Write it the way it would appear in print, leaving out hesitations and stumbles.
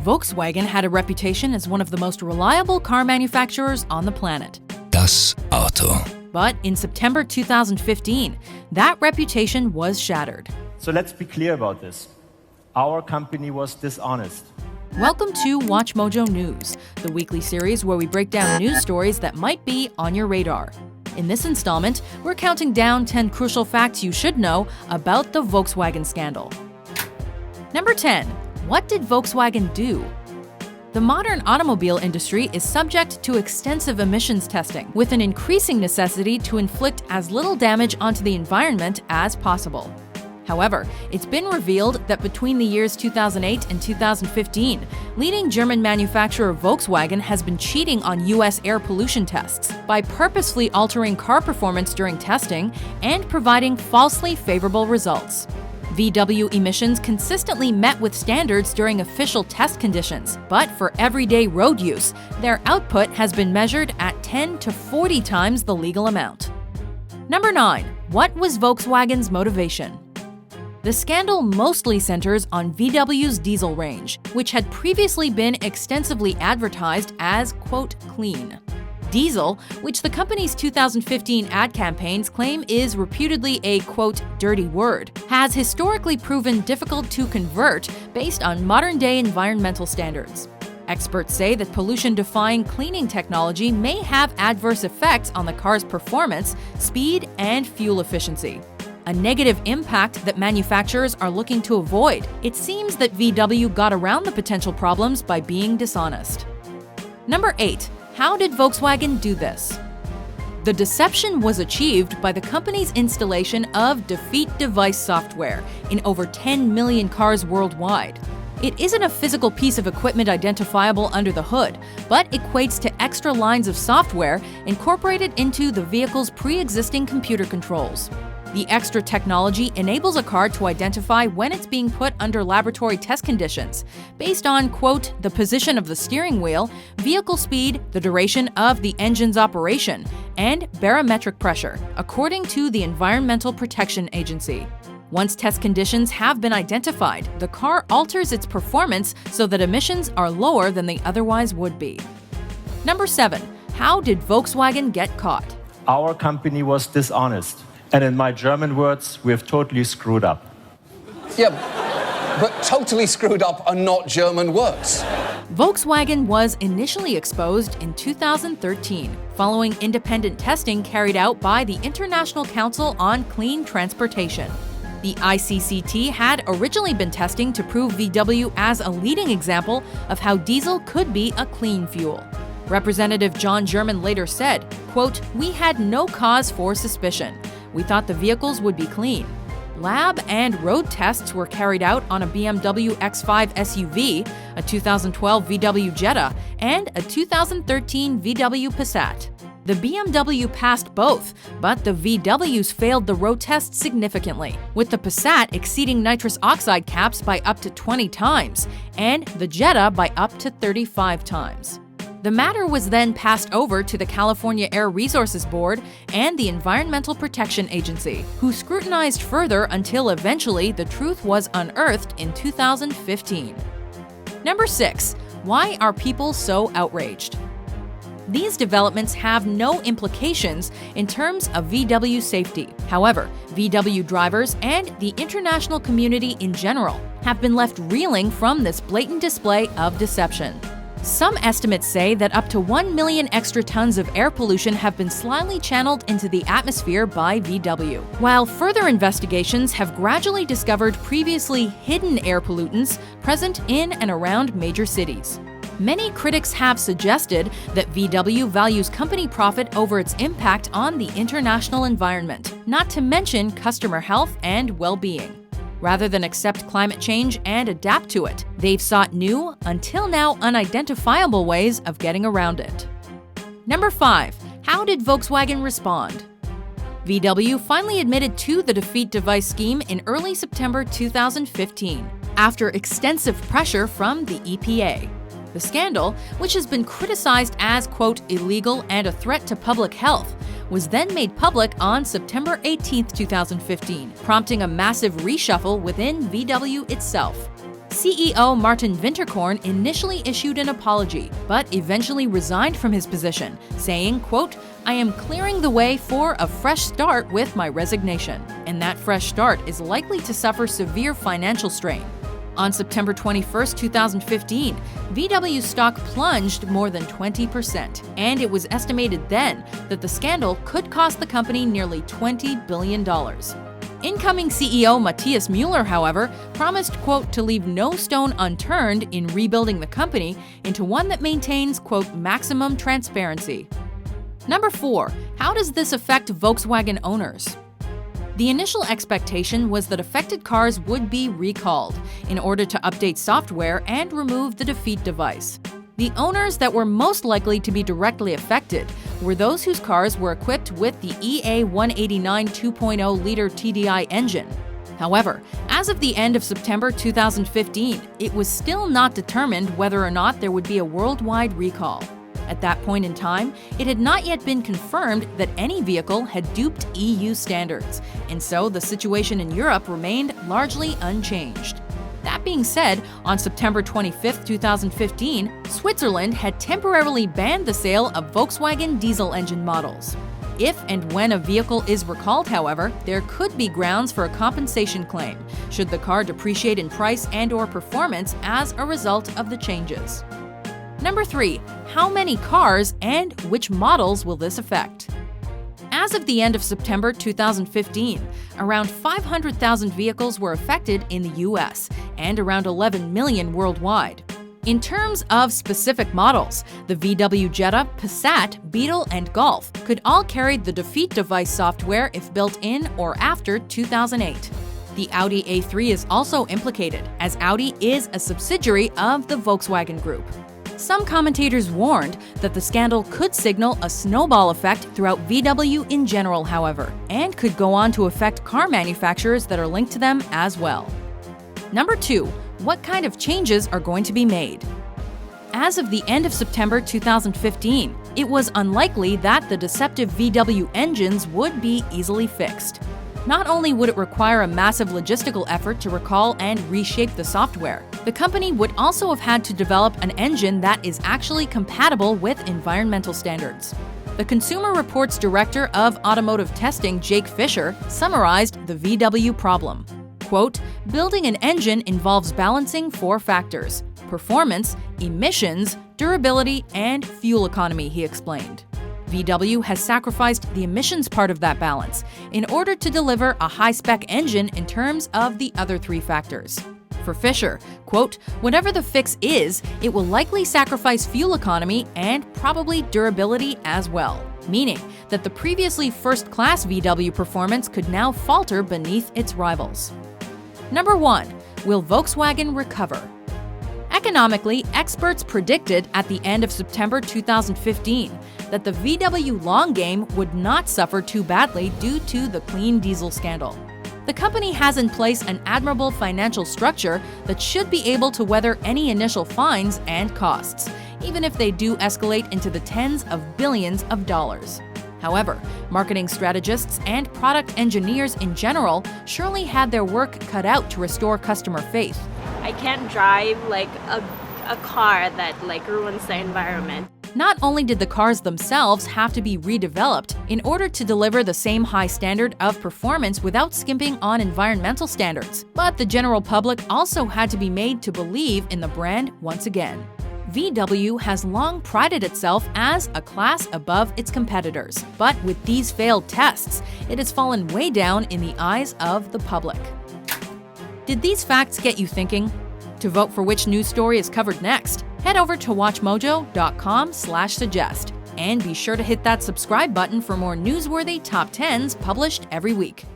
Volkswagen had a reputation as one of the most reliable car manufacturers on the planet. Das Auto. But in September 2015, that reputation was shattered. So let's be clear about this. Our company was dishonest. Welcome to WatchMojo News, the weekly series where we break down news stories that might be on your radar. In this installment, we're counting down 10 crucial facts you should know about the Volkswagen scandal. Number 10. What did Volkswagen do? The modern automobile industry is subject to extensive emissions testing, with an increasing necessity to inflict as little damage onto the environment as possible. However, it's been revealed that between the years 2008 and 2015, leading German manufacturer Volkswagen has been cheating on U.S. air pollution tests by purposefully altering car performance during testing and providing falsely favorable results. VW emissions consistently met with standards during official test conditions, but for everyday road use, their output has been measured at 10 to 40 times the legal amount. Number 9. What was Volkswagen's motivation? The scandal mostly centers on VW's diesel range, which had previously been extensively advertised as, quote, clean. Diesel, which the company's 2015 ad campaigns claim is reputedly a, quote, dirty word, has historically proven difficult to convert based on modern-day environmental standards. Experts say that pollution-defying cleaning technology may have adverse effects on the car's performance, speed, and fuel efficiency. A negative impact that manufacturers are looking to avoid. It seems that VW got around the potential problems by being dishonest. Number 8. How did Volkswagen do this? The deception was achieved by the company's installation of defeat device software in over 10 million cars worldwide. It isn't a physical piece of equipment identifiable under the hood, but equates to extra lines of software incorporated into the vehicle's pre-existing computer controls. The extra technology enables a car to identify when it's being put under laboratory test conditions, based on, quote, the position of the steering wheel, vehicle speed, the duration of the engine's operation, and barometric pressure, according to the Environmental Protection Agency. Once test conditions have been identified, the car alters its performance so that emissions are lower than they otherwise would be. Number 7. How did Volkswagen get caught? Our company was dishonest. And in my German words, we have totally screwed up. Yeah, but totally screwed up are not German words. Volkswagen was initially exposed in 2013, following independent testing carried out by the International Council on Clean Transportation. The ICCT had originally been testing to prove VW as a leading example of how diesel could be a clean fuel. Representative John German later said, quote, "We had no cause for suspicion. We thought the vehicles would be clean." Lab and road tests were carried out on a BMW X5 SUV, a 2012 VW Jetta, and a 2013 VW Passat. The BMW passed both, but the VWs failed the road test significantly, with the Passat exceeding nitrous oxide caps by up to 20 times, and the Jetta by up to 35 times. The matter was then passed over to the California Air Resources Board and the Environmental Protection Agency, who scrutinized further until eventually the truth was unearthed in 2015. Number 6. Why are people so outraged? These developments have no implications in terms of VW safety. However, VW drivers and the international community in general have been left reeling from this blatant display of deception. Some estimates say that up to 1 million extra tons of air pollution have been slyly channeled into the atmosphere by VW, while further investigations have gradually discovered previously hidden air pollutants present in and around major cities. Many critics have suggested that VW values company profit over its impact on the international environment, not to mention customer health and well-being. Rather than accept climate change and adapt to it, they've sought new, until now unidentifiable ways of getting around it. Number 5. How did Volkswagen respond? VW finally admitted to the defeat device scheme in early September 2015, after extensive pressure from the EPA. The scandal, which has been criticized as, quote, illegal and a threat to public health, was then made public on September 18, 2015, prompting a massive reshuffle within VW itself. CEO Martin Winterkorn initially issued an apology, but eventually resigned from his position, saying, quote, "I am clearing the way for a fresh start with my resignation." And that fresh start is likely to suffer severe financial strain. On September 21, 2015, VW stock plunged more than 20%, and it was estimated then that the scandal could cost the company nearly $20 billion. Incoming CEO Matthias Müller, however, promised, quote, to leave no stone unturned in rebuilding the company into one that maintains, quote, maximum transparency. Number 4. How does this affect Volkswagen owners? The initial expectation was that affected cars would be recalled in order to update software and remove the defeat device. The owners that were most likely to be directly affected were those whose cars were equipped with the EA189 2.0-liter TDI engine. However, as of the end of September 2015, it was still not determined whether or not there would be a worldwide recall. At that point in time, it had not yet been confirmed that any vehicle had duped EU standards, and so the situation in Europe remained largely unchanged. That being said, on September 25, 2015, Switzerland had temporarily banned the sale of Volkswagen diesel engine models. If and when a vehicle is recalled, however, there could be grounds for a compensation claim, should the car depreciate in price and/or performance as a result of the changes. Number 3. How many cars and which models will this affect? As of the end of September 2015, around 500,000 vehicles were affected in the US and around 11 million worldwide. In terms of specific models, the VW Jetta, Passat, Beetle, and Golf could all carry the defeat device software if built in or after 2008. The Audi A3 is also implicated, as Audi is a subsidiary of the Volkswagen Group. Some commentators warned that the scandal could signal a snowball effect throughout VW in general, however, and could go on to affect car manufacturers that are linked to them as well. Number 2. What kind of changes are going to be made? As of the end of September 2015, it was unlikely that the deceptive VW engines would be easily fixed. Not only would it require a massive logistical effort to recall and reshape the software, the company would also have had to develop an engine that is actually compatible with environmental standards. The Consumer Reports Director of Automotive Testing, Jake Fisher, summarized the VW problem. Quote, "Building an engine involves balancing 4 factors: performance, emissions, durability, and fuel economy," he explained. VW has sacrificed the emissions part of that balance in order to deliver a high-spec engine in terms of the other 3 factors. For Fisher, quote, "Whatever the fix is, it will likely sacrifice fuel economy and probably durability as well, meaning that the previously first-class VW performance could now falter beneath its rivals." Number 1. Will Volkswagen recover? Economically, experts predicted at the end of September 2015 that the VW long game would not suffer too badly due to the clean diesel scandal. The company has in place an admirable financial structure that should be able to weather any initial fines and costs, even if they do escalate into the tens of billions of dollars. However, marketing strategists and product engineers in general surely had their work cut out to restore customer faith. I can't drive like a car that ruins the environment. Not only did the cars themselves have to be redeveloped in order to deliver the same high standard of performance without skimping on environmental standards, but the general public also had to be made to believe in the brand once again. VW has long prided itself as a class above its competitors, but with these failed tests, it has fallen way down in the eyes of the public. Did these facts get you thinking? To vote for which news story is covered next, head over to WatchMojo.com/suggest, and be sure to hit that subscribe button for more newsworthy top 10s published every week.